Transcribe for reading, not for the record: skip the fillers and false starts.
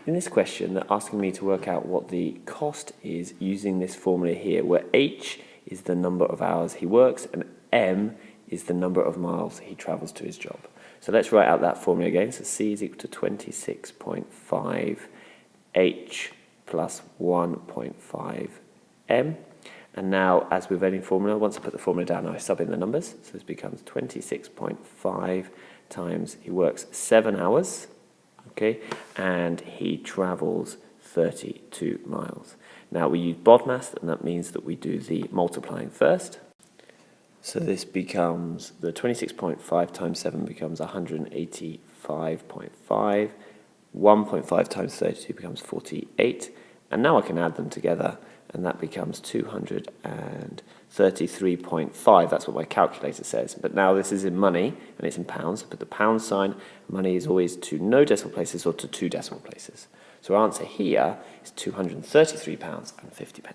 In this question, they're asking me to work out what the cost is using this formula here, where H is the number of hours he works and M is the number of miles he travels to his job. So let's write out that formula again. So C is equal to 26.5 H plus 1.5 M. And now, as with any formula, once I put the formula down, I sub in the numbers. So this becomes 26.5 times he works 7 hours, okay, and he travels 32 miles. Now we use BODMAS, and that means that we do the multiplying first. So this becomes, the 26.5 times 7 becomes 185.5, 1.5 times 32 becomes 48, and now I can add them together, and that becomes 233.5. That's what my calculator says. But now this is in money, and it's in pounds. I put the pound sign. Money is always to no decimal places or to 2 decimal places. So our answer here is £233.50.